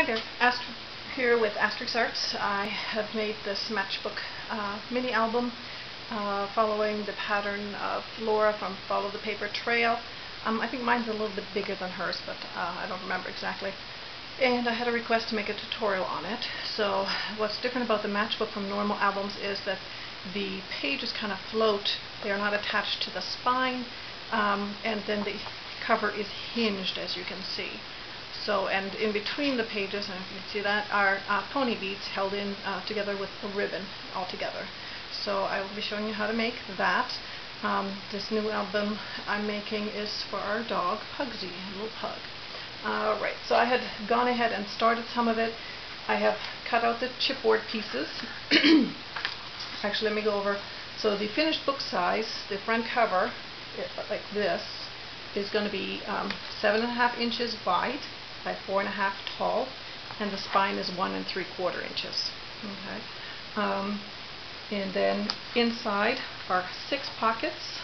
Hi there, here with Asterix Arts. I have made this matchbook mini album following the pattern of Laura from Follow the Paper Trail. I think mine's a little bit bigger than hers, but I don't remember exactly. And I had a request to make a tutorial on it. So what's different about the matchbook from normal albums is that the pages kind of float. They are not attached to the spine, and then the cover is hinged, as you can see. So, and in between the pages, and if you can see that, are pony beads held in together with a ribbon all together. So I will be showing you how to make that. This new album I'm making is for our dog, Pugsy, a little pug. Right, so I had gone ahead and started some of it. I have cut out the chipboard pieces. Actually, let me go over. So the finished book size, the front cover, like this, is going to be 7.5 inches wide by 4.5 tall, and the spine is 1 3/4 inches. Okay, and then inside are 6 pockets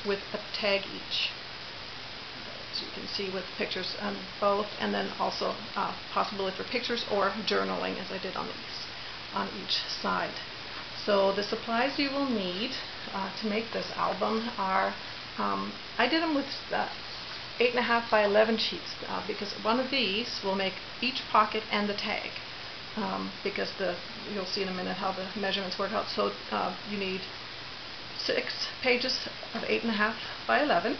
with a tag each, as you can see with pictures on both, and then also possibility for pictures or journaling, as I did on these on each side. So the supplies you will need to make this album are, I did them with 8.5 by 11 sheets because one of these will make each pocket and the tag, because you'll see in a minute how the measurements work out. So you need 6 pages of 8.5 by 11.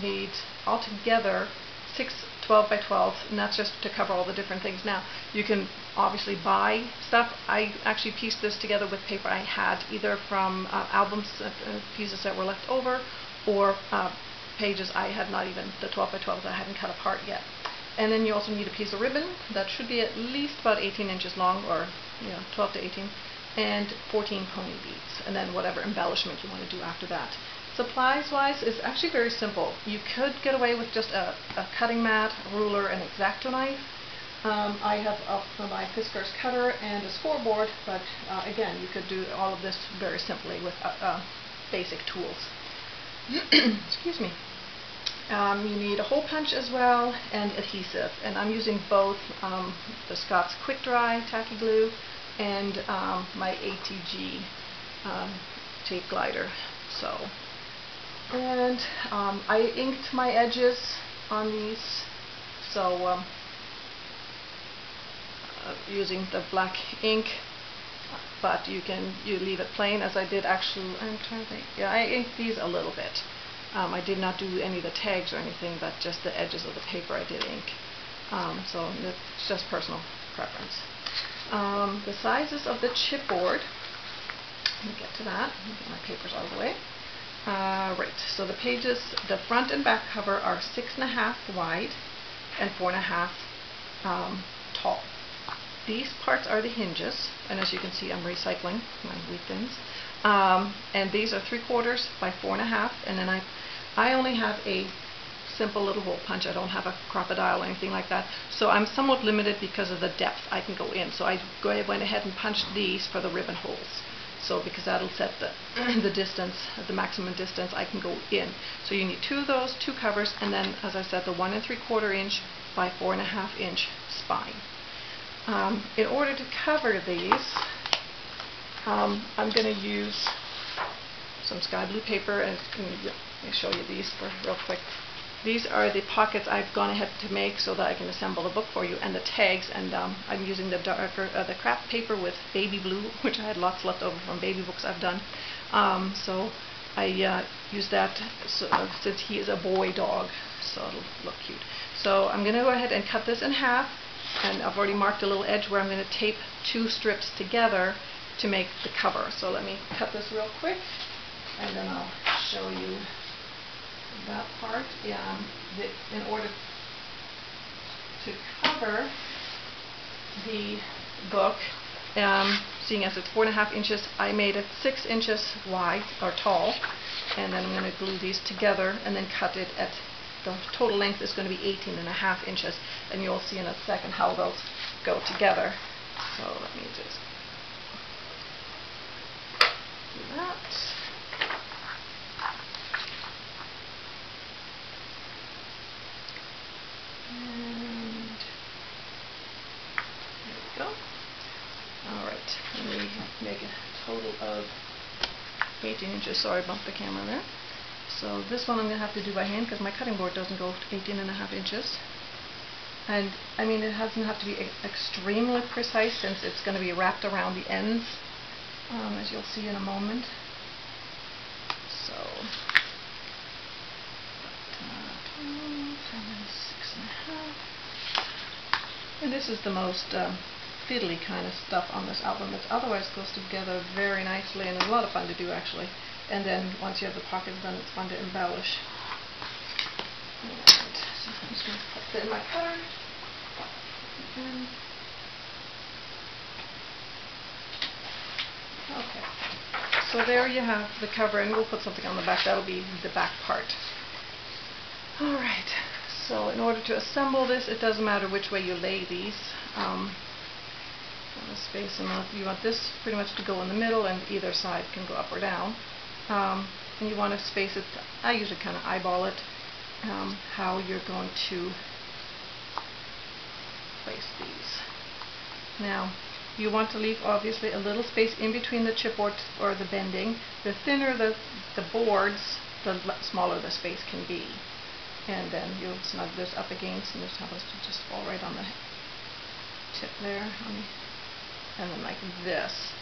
You need altogether 6 12 by 12, and that's just to cover all the different things. Now you can obviously buy stuff. I actually pieced this together with paper I had either from albums, pieces that were left over, or pages I had not even, the 12 by 12 I hadn't cut apart yet. And then you also need a piece of ribbon that should be at least about 18 inches long, or 12 to 18, and 14 pony beads, and then whatever embellishment you want to do after that. Supplies wise is actually very simple. You could get away with just a cutting mat, a ruler, and X-Acto knife. I have my Fiskars cutter and a scoreboard, but again, you could do all of this very simply with basic tools. Excuse me. You need a hole punch as well, and adhesive, and I'm using both the Scott's Quick Dry tacky glue and my ATG tape glider. So, and I inked my edges on these, so using the black ink, but you leave it plain, as I did actually. I'm trying to think. Yeah, I inked these a little bit. I did not do any of the tags or anything, but just the edges of the paper I did ink. So it's just personal preference. The sizes of the chipboard. Let me get to that. Let me get my papers out of the way. Right. So the pages, the front and back cover are 6.5 wide and 4.5 tall. These parts are the hinges, and as you can see, I'm recycling my wheat thins. And these are 3/4 by 4.5, and then I only have a simple little hole punch. I don't have a crocodile or anything like that, so I'm somewhat limited because of the depth I can go in. So I went ahead and punched these for the ribbon holes. So because that'll set the distance, the maximum distance I can go in. So you need 2 of those, 2 covers, and then, as I said, the 1 3/4 inch by 4.5 inch spine. In order to cover these, I'm going to use some sky blue paper, and let me show you these real quick. These are the pockets I've gone ahead to make so that I can assemble the book for you, and the tags, and I'm using the darker, the craft paper with baby blue, which I had lots left over from baby books I've done. So I use that since he is a boy dog, so it'll look cute. So I'm going to go ahead and cut this in half, and I've already marked a little edge where I'm going to tape 2 strips together to make the cover. So let me cut this real quick, and then I'll show you that part. In order to cover the book, seeing as it's 4.5 inches, I made it 6 inches wide or tall, and then I'm going to glue these together and then cut it at the total length is going to be 18.5 inches, and you'll see in a second how those go together. So let me just do that. 18 inches. Sorry, bumped the camera there. So this one I'm going to have to do by hand because my cutting board doesn't go to 18.5 inches. And I mean, it doesn't have to be extremely precise since it's going to be wrapped around the ends, as you'll see in a moment. So 12, 6.5. And this is the most fiddly kind of stuff on this album. It otherwise goes together very nicely and it's a lot of fun to do actually. And then once you have the pockets done, it's fun to embellish. And so I'm just going to put that in my cutter. And okay, so there you have the cover, and we'll put something on the back. That'll be the back part. Alright, so in order to assemble this, it doesn't matter which way you lay these. Space them up. You want this pretty much to go in the middle, and either side can go up or down. And you want to space it, I usually kind of eyeball it, how you're going to place these. Now, you want to leave obviously a little space in between the chipboard or the bending. The thinner the boards, the smaller the space can be. And then you'll snug this up against, and this happens to just fall right on the tip there, and then like this.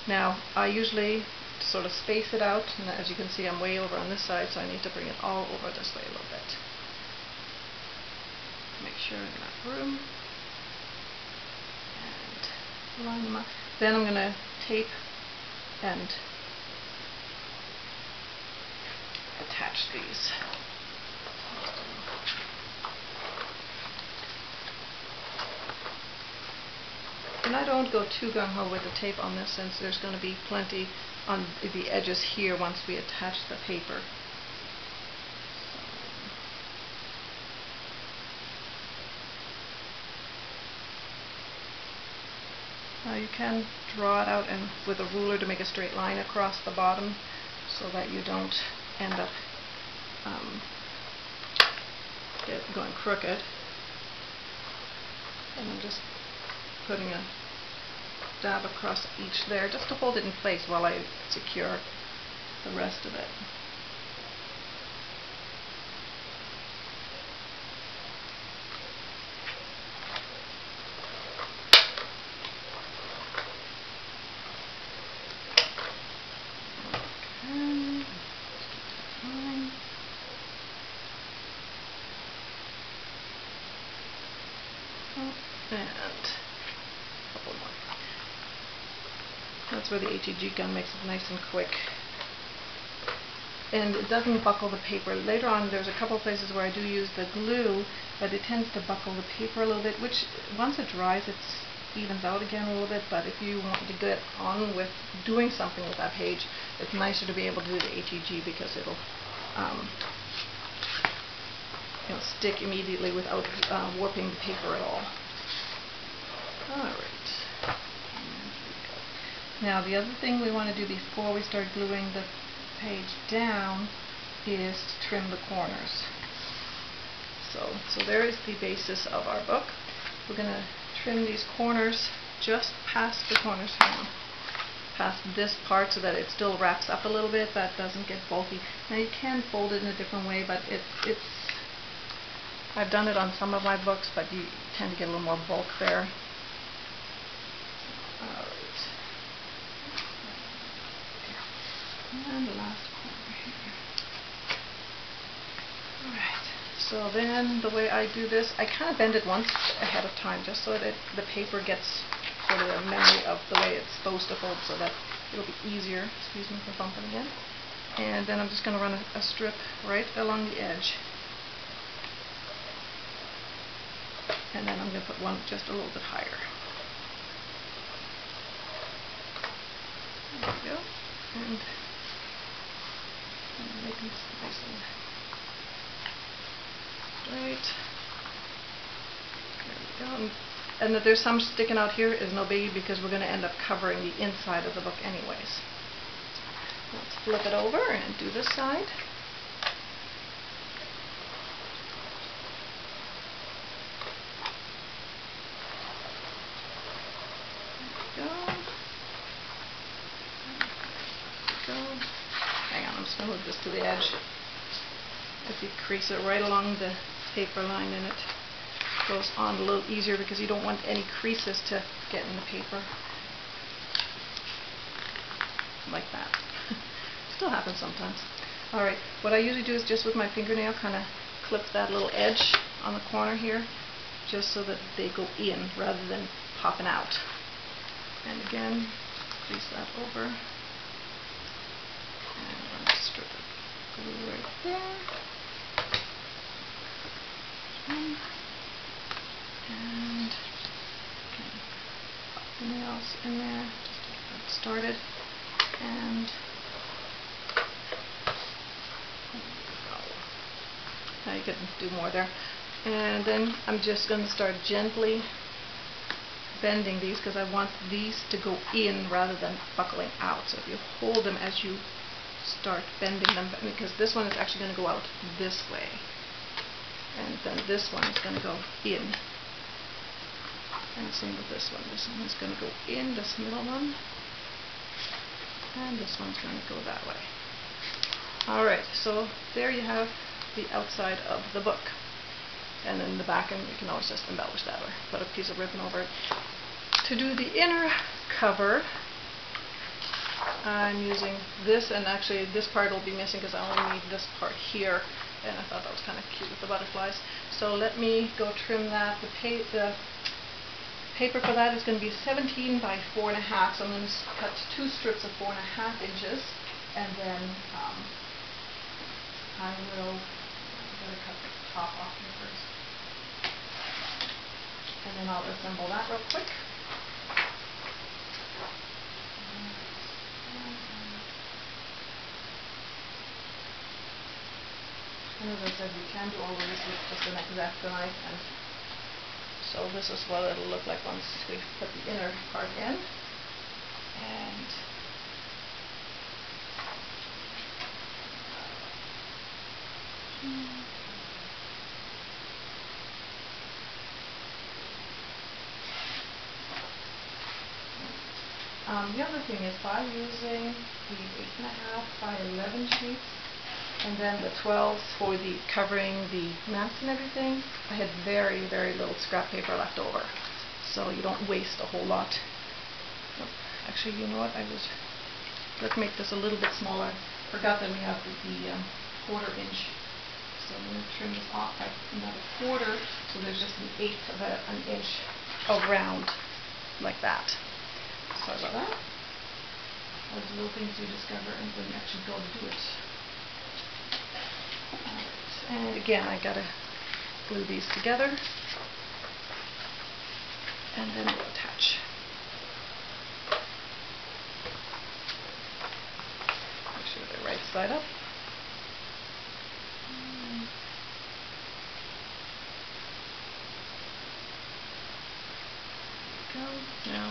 Now, I usually sort of space it out, and as you can see, I'm way over on this side, so I need to bring it all over this way a little bit. Make sure I've got room. And line them up. Then I'm going to tape and attach these. And I don't go too gung-ho with the tape on this since there's going to be plenty on the edges here once we attach the paper. Now you can draw it out and with a ruler to make a straight line across the bottom so that you don't end up going crooked. And I'm just putting a dab across each there just to hold it in place while I secure the rest of it. And a couple more. That's where the ATG gun makes it nice and quick. And it doesn't buckle the paper. Later on there's a couple places where I do use the glue, but it tends to buckle the paper a little bit, which once it dries it evens out again a little bit, but if you want to get on with doing something with that page, it's nicer to be able to do the ATG because it'll stick immediately without warping the paper at all. Alright, now the other thing we want to do before we start gluing the page down is to trim the corners. So there is the basis of our book. We're going to trim these corners just past the corners here, past this part so that it still wraps up a little bit, that doesn't get bulky. Now you can fold it in a different way, but it's I've done it on some of my books, but you tend to get a little more bulk there. Alright. And the last corner here. Alright. So then the way I do this, I kind of bend it once ahead of time just so that the paper gets sort of a memory of the way it's supposed to fold so that it'll be easier. Excuse me for bumping again. And then I'm just going to run a strip right along the edge. And then I'm going to put one just a little bit higher. There we go. And make this nice and straight. There we go. And that there's some sticking out here is no biggie because we're going to end up covering the inside of the book anyways. Let's flip it over and do this side. glue this to the edge. If you crease it right along the paper line, then it goes on a little easier because you don't want any creases to get in the paper. Like that. Still happens sometimes. Alright, what I usually do is just with my fingernail kind of clip that little edge on the corner here, just so that they go in rather than popping out. And again, crease that over. And I'm going to strip it glue right there. And again, pop the nails in there just to get that started. And now you can do more there. And then I'm just going to start gently bending these because I want these to go in rather than buckling out. So if you hold them as you start bending them, because this one is actually going to go out this way, and then this one is going to go in. And same with this one. This one is going to go in, this middle one, and this one's going to go that way. Alright, so there you have the outside of the book. And then the back, and you can always just embellish that or put a piece of ribbon over it. To do the inner cover, I'm using this, and actually this part will be missing because I only need this part here, and I thought that was kind of cute with the butterflies. So let me go trim that. The paper for that is going to be 17 by 4.5, so I'm going to cut 2 strips of 4.5 inches, and then I'm going to cut the top off here first. And then I'll assemble that real quick. And as I said, you can do all of this with just an X-Acto knife, and so this is what it'll look like once we put the inner part in. And the other thing is, by using the 8.5 by 11 sheets and then the 12s for the covering the maps and everything, I had very, very little scrap paper left over, so you don't waste a whole lot. Actually, you know what? Let's make this a little bit smaller. Forgot that we have the 1/4 inch, so I'm going to trim this off by another 1/4, so there's just 1/8 of an inch around like that. Sorry about that. Those little things you discover and when you actually go to do it. Alright, and again, I gotta glue these together, and then we'll attach. Make sure they're right side up. There we go. Now,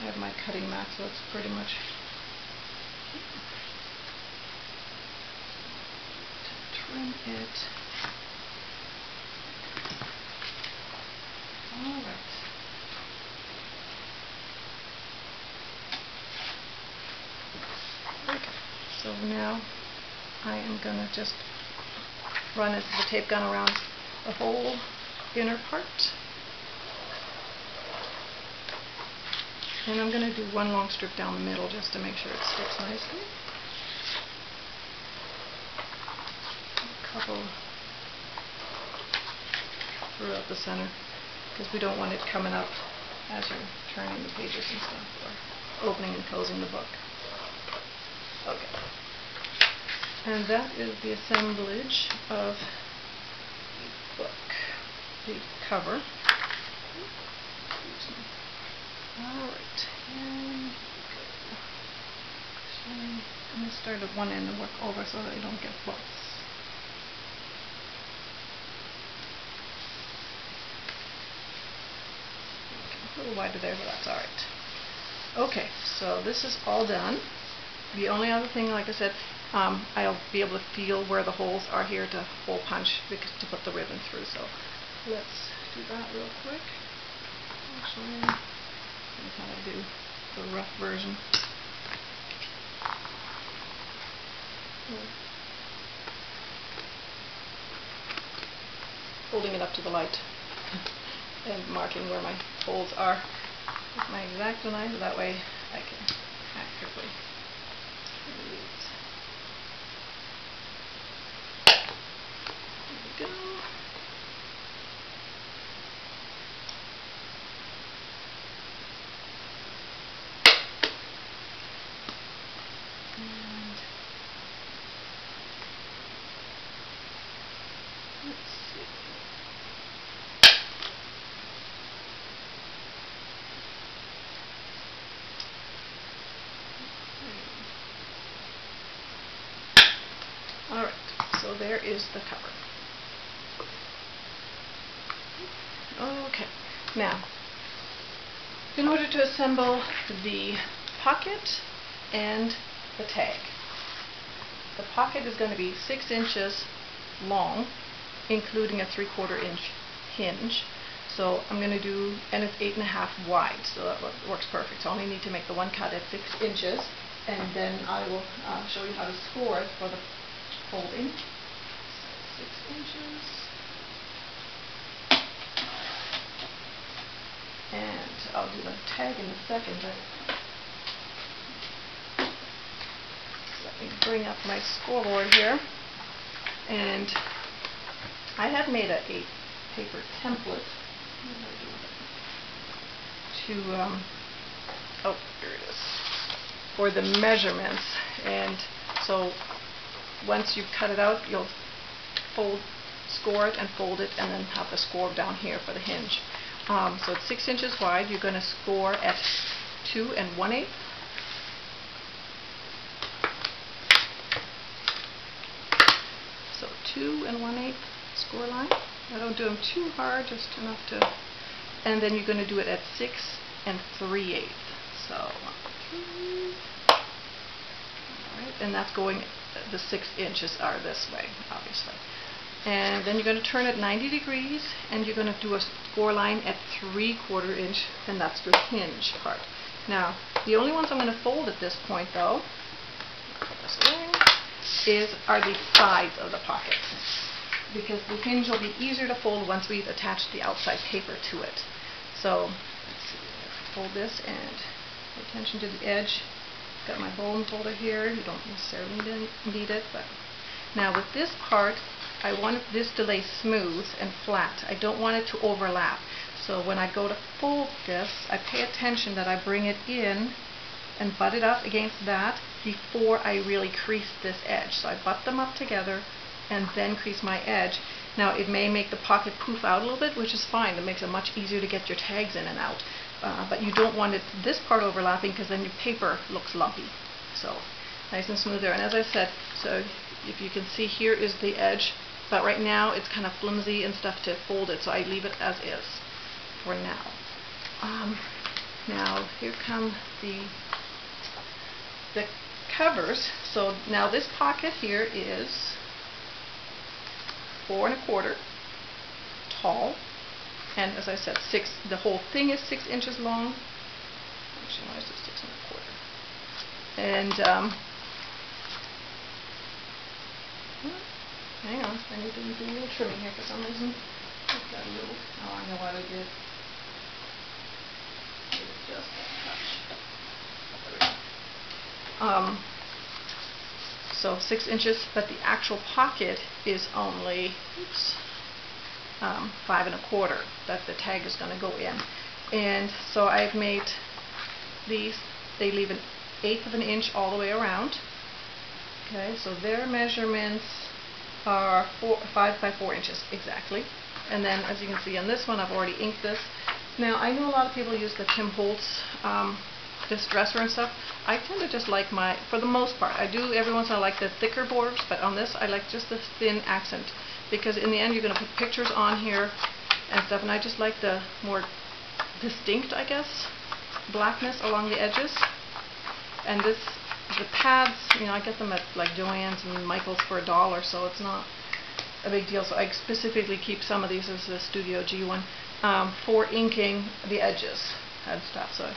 I have my cutting mat, so it's pretty much to trim it. Alright. Okay, so now I am going to just run the tape gun around the whole inner part. And I'm going to do one long strip down the middle just to make sure it sticks nicely. A couple throughout the center, because we don't want it coming up as you're turning the pages and stuff, or opening and closing the book. Okay. And that is the assemblage of the book, the cover. Alright, and so I'm going to start at one end and work over so that you don't get bumps. Okay, a little wider there, but that's alright. Okay, so this is all done. The only other thing, like I said, I'll be able to feel where the holes are here to hole punch to put the ribbon through. So let's do that real quick. Actually, how I do the rough version. Holding it up to the light and marking where my holes are with my X-Acto knife. That way I can accurately read. There we go. And let's see. Alright, so there is the cover. Okay, now, in order to assemble the pocket and the tag, the pocket is going to be 6 inches long, including a 3/4 inch hinge. So I'm going to do, and it's 8.5 wide, so that works perfect. So I only need to make the one cut at 6 inches, and then I will show you how to score it for the folding. So 6 inches. And I'll do the tag in a second, but let me bring up my scoreboard here. And I have made a paper template to, oh, here it is, for the measurements. And so once you've cut it out, you'll score it and fold it, and then have the score down here for the hinge. So it's 6 inches wide. You're going to score at 2 1/8. So 2 1/8 score line. I don't do them too hard, just enough to. And then you're going to do it at 6 3/8. So 1, 2. Alright, and that's going, the 6 inches are this way, obviously. And then you're going to turn it 90 degrees, and you're going to do a score line at 3/4 inch, and that's the hinge part. Now, the only ones I'm going to fold at this point, though, put this away, are the sides of the pocket, because the hinge will be easier to fold once we've attached the outside paper to it. So, let's see, fold this and pay attention to the edge. Got my bone folder here. You don't necessarily need it, but now with this part, I want this to lay smooth and flat. I don't want it to overlap. So when I go to fold this, I pay attention that I bring it in and butt it up against that before I really crease this edge. So I butt them up together and then crease my edge. Now it may make the pocket poof out a little bit, which is fine. It makes it much easier to get your tags in and out. But you don't want this part overlapping, because then your paper looks lumpy. So nice and smooth there. And as I said, so if you can see, here is the edge. But right now it's kind of flimsy and stuff to fold it, so I leave it as is for now. Now here come the covers. So now this pocket here is 4 1/4 tall, and as I said, the whole thing is 6 inches long. Actually, why is it 6 1/4? And hang on, I need to do a little trimming here for some reason. I've got a little, oh, I know what I did. Just a touch. There we go. So 6 inches, but the actual pocket is only, 5 1/4 that the tag is going to go in. And so I've made these, they leave 1/8 of an inch all the way around. Okay, so their measurements are 5 by 4 inches exactly. And then, as you can see on this one, I've already inked this. Now, I know a lot of people use the Tim Holtz distresser and stuff. I tend to just like for the most part, I do every once in a while like the thicker borders, but on this I like just the thin accent, because in the end you're going to put pictures on here and stuff, and I just like the more distinct, I guess, blackness along the edges. And the pads, I get them at like Joann's and Michael's for $1, so it's not a big deal. So I specifically keep some of these as the Studio G one for inking the edges and stuff. So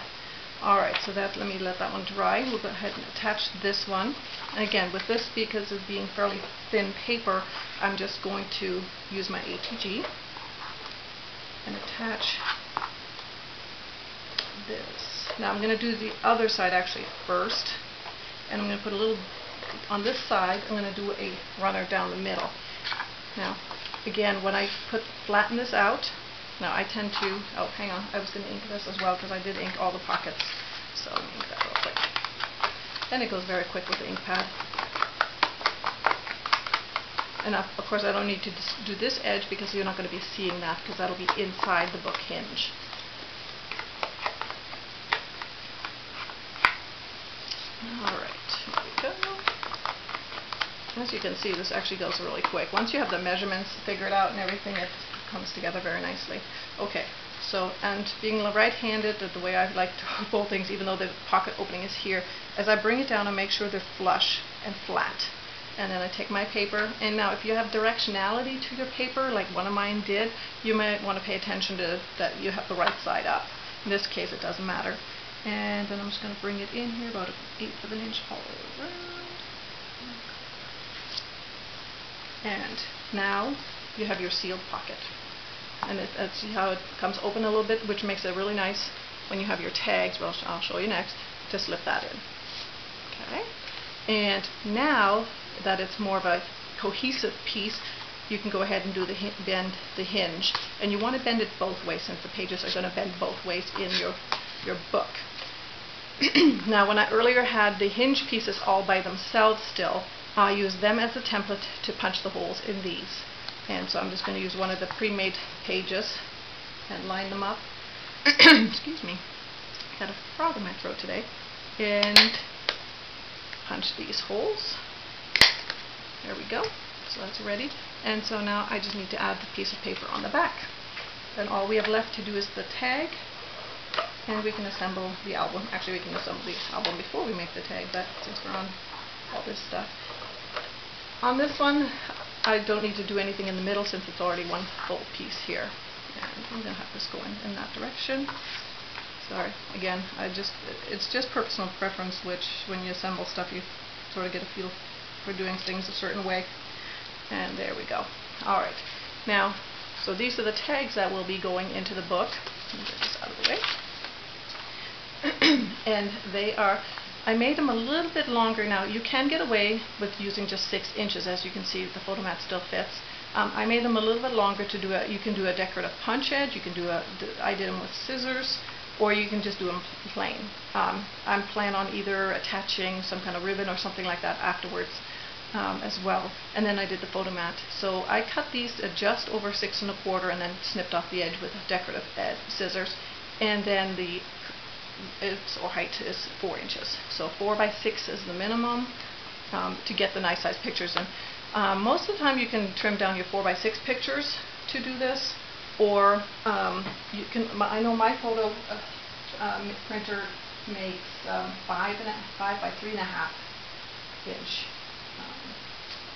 Alright, so let me let that one dry. We'll go ahead and attach this one. And again, with this, because of being fairly thin paper, I'm just going to use my ATG and attach this. Now I'm going to do the other side actually first, and I'm going to put a little on this side. I'm going to do a runner down the middle. Now, again, when I flatten this out, now I tend to, oh hang on, I was going to ink this as well because I did ink all the pockets. So let me ink that real quick. And it goes very quick with the ink pad. And of course I don't need to do this edge because you're not going to be seeing that because that'll be inside the book hinge. Alright, here we go. As you can see, this actually goes really quick. Once you have the measurements figured out and everything, it comes together very nicely. Okay, so, and being right-handed, the way I like to fold things, even though the pocket opening is here, as I bring it down, I make sure they're flush and flat. And then I take my paper, and now if you have directionality to your paper, like one of mine did, you might want to pay attention to that you have the right side up. In this case, it doesn't matter. And then I'm just going to bring it in here about 1/8 of an inch all around. And now you have your sealed pocket. And see how it comes open a little bit, which makes it really nice when you have your tags, well, I'll show you next, to slip that in. Okay. And now that it's more of a cohesive piece, you can go ahead and do bend the hinge. And you want to bend it both ways since the pages are going to bend both ways in your book. Now, when I earlier had the hinge pieces all by themselves still, I use them as a template to punch the holes in these. And so I'm just going to use one of the pre-made pages and line them up. Excuse me, got a frog in my throat today. And punch these holes. There we go. So that's ready. And so now I just need to add the piece of paper on the back. Then all we have left to do is the tag. And we can assemble the album. Actually, we can assemble the album before we make the tag, but since we're on all this stuff. On this one, I don't need to do anything in the middle since it's already one full piece here. And I'm going to have this go in that direction. Sorry, again, it's just personal preference, which when you assemble stuff, you sort of get a feel for doing things a certain way. And there we go. Alright, now, so these are the tags that will be going into the book. Let me get this out of the way. And they are, I made them a little bit longer. Now you can get away with using just 6 inches. As you can see, the photomat still fits. I made them a little bit longer to do you can do a decorative punch edge, you can do I did them with scissors, or you can just do them plain. I'm planning on either attaching some kind of ribbon or something like that afterwards as well. And then I did the photomat. So I cut these at just over 6 1/4 and then snipped off the edge with decorative scissors. And then the height is 4 inches. So 4 by 6 is the minimum to get the nice size pictures. And most of the time you can trim down your 4 by 6 pictures to do this, or you can. I know my photo printer makes 5 by 3.5 inch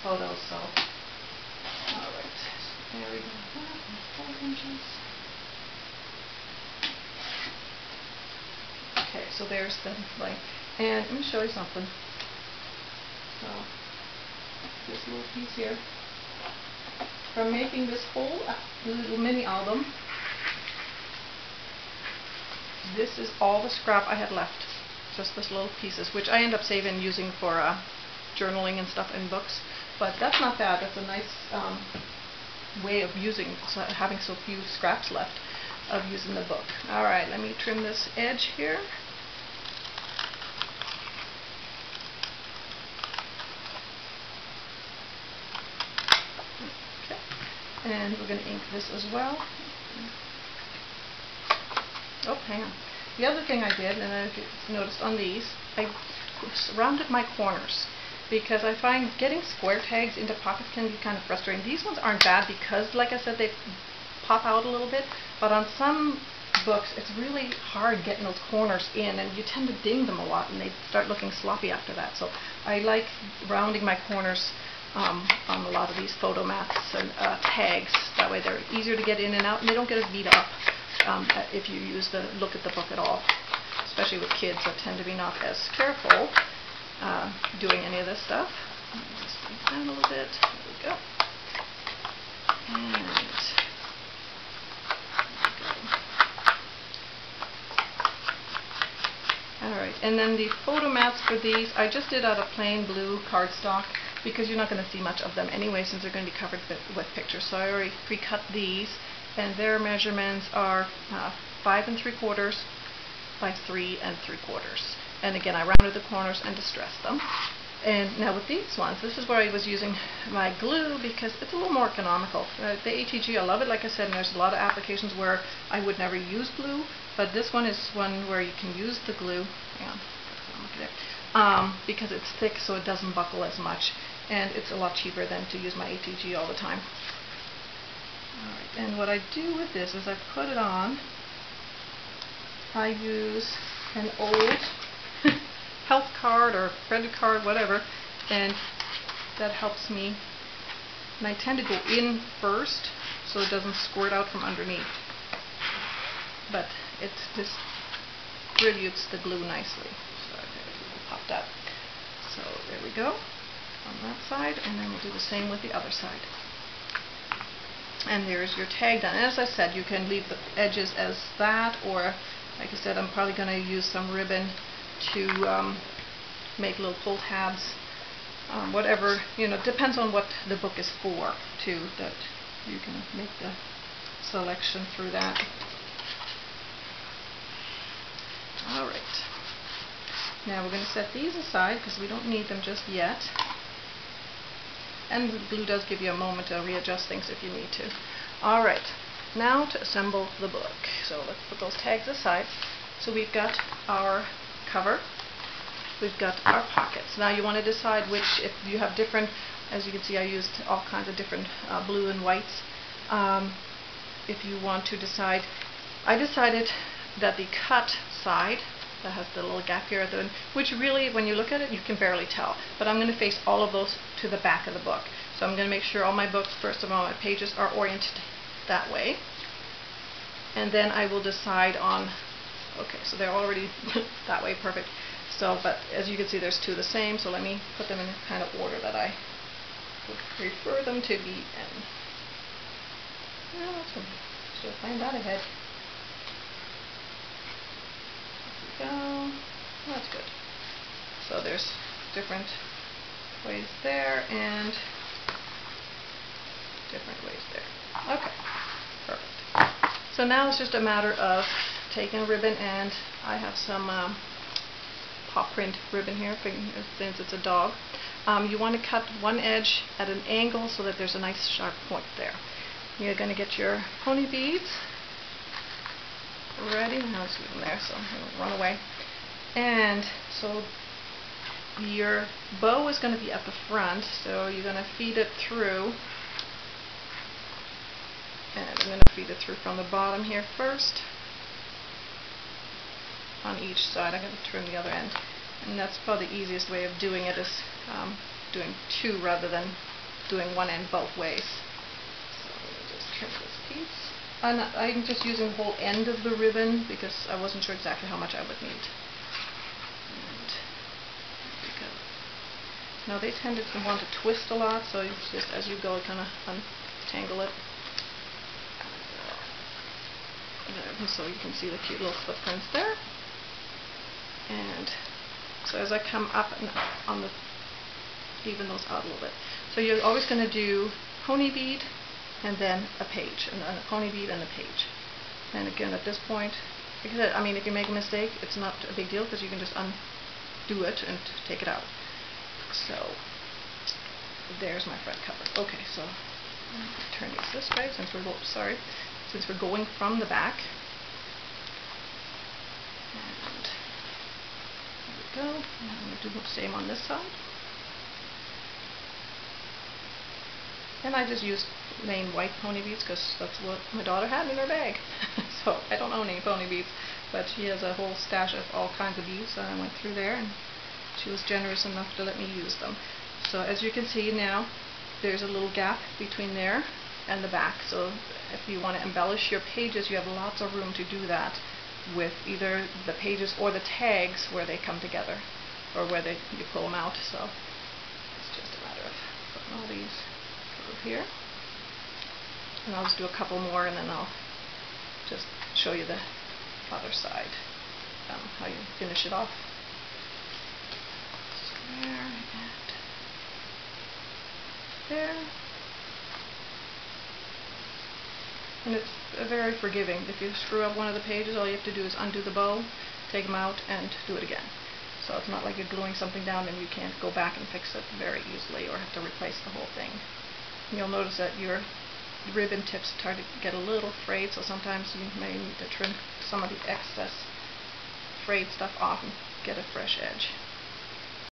photos. So all right, there we go. 4 inches. Okay, so there's the length. And let me show you something. So, this little piece here. From making this whole little mini album, this is all the scrap I had left. Just this little pieces, which I end up saving using for journaling and stuff in books. But that's not bad. That's a nice way of having so few scraps left of using the book. Alright, let me trim this edge here. Okay. And we're going to ink this as well. Oh, hang on. The other thing I did, and I noticed on these, I rounded my corners, because I find getting square tags into pockets can be kind of frustrating. These ones aren't bad because, like I said, they pop out a little bit, but on some books it's really hard getting those corners in, and you tend to ding them a lot and they start looking sloppy after that. So I like rounding my corners on a lot of these photomats and tags. That way they're easier to get in and out, and they don't get as beat up if you look at the book at all. especially with kids that tend to be not as careful doing any of this stuff. Just bring it down a little bit. There we go. And alright, and then the photo mats for these, I just did out of plain blue cardstock because you're not going to see much of them anyway since they're going to be covered with pictures. So I already pre-cut these, and their measurements are 5 3/4 by 3 3/4. And again, I rounded the corners and distressed them. And now with these ones, this is where I was using my glue because it's a little more economical. The ATG, I love it, like I said, and there's a lot of applications where I would never use glue, but this one is one where you can use the glue. Hang on, look at it. Because it's thick so it doesn't buckle as much, and it's a lot cheaper than to use my ATG all the time. Alright, and what I do with this is I put it on. I use an old health card or credit card, whatever, and that helps me. And I tend to go in first so it doesn't squirt out from underneath. But it just dilutes the glue nicely. So it'll pop that. So there we go on that side, and then we'll do the same with the other side. And there's your tag done. And as I said, you can leave the edges as that, or like I said, I'm probably going to use some ribbon to make little pull tabs, whatever, depends on what the book is for too, that you can make the selection through that. Alright, now we're going to set these aside because we don't need them just yet, and the glue does give you a moment to readjust things if you need to. Alright, now to assemble the book. So let's put those tags aside. So we've got our cover, we've got our pockets. Now you want to decide which, if you have different, as you can see I used all kinds of different blue and whites. If you want to decide, I decided that the cut side, that has the little gap here at the end, which really when you look at it you can barely tell, but I'm going to face all of those to the back of the book. So I'm going to make sure all my books, first of all, my pages are oriented that way, and then I will decide on, okay, so they're already that way, perfect. So, but as you can see there's two the same, so let me put them in the kind of order that I would prefer them to be in. Yeah, should have planned that ahead. There we go. That's good. So there's different ways there and different ways there. Okay, perfect. So now it's just a matter of taking a ribbon, and I have some paw print ribbon here since it's a dog. You want to cut one edge at an angle so that there's a nice sharp point there. You're going to get your pony beads ready. Now let's leave them there so I don't run away. And so your bow is going to be at the front, so you're going to feed it through. And I'm going to feed it through from the bottom here first. On each side. I'm going to trim the other end. And that's probably the easiest way of doing it, is doing two rather than doing one end both ways. So let me just trim this piece. I'm just using the whole end of the ribbon because I wasn't sure exactly how much I would need. And there we go. Now they tend to want to twist a lot, so it's just as you go kind of untangle it. So you can see the cute little footprints there. And so as I come up on the, even those out a little bit. So you're always going to do pony bead and then a page, and then a pony bead and a page. And again at this point, because I mean if you make a mistake it's not a big deal because you can just undo it and take it out. So there's my front cover. Okay, so I'm going to turn these this way since we're going from the back. And there we go. And I'm going to do the same on this side. And I just used plain white pony beads because that's what my daughter had in her bag. So I don't own any pony beads, but she has a whole stash of all kinds of beads, so I went through there and she was generous enough to let me use them. So as you can see now, there's a little gap between there and the back. So if you want to embellish your pages, you have lots of room to do that. with either the pages or the tags where they come together, or where you pull them out. So it's just a matter of putting all these through here. And I'll just do a couple more, and then I'll just show you the other side, how you finish it off. So there and there. And it's very forgiving. If you screw up one of the pages, all you have to do is undo the bow, take them out, and do it again. So it's not like you're gluing something down and you can't go back and fix it very easily or have to replace the whole thing. And you'll notice that your ribbon tips start to get a little frayed, so sometimes you may need to trim some of the excess frayed stuff off and get a fresh edge.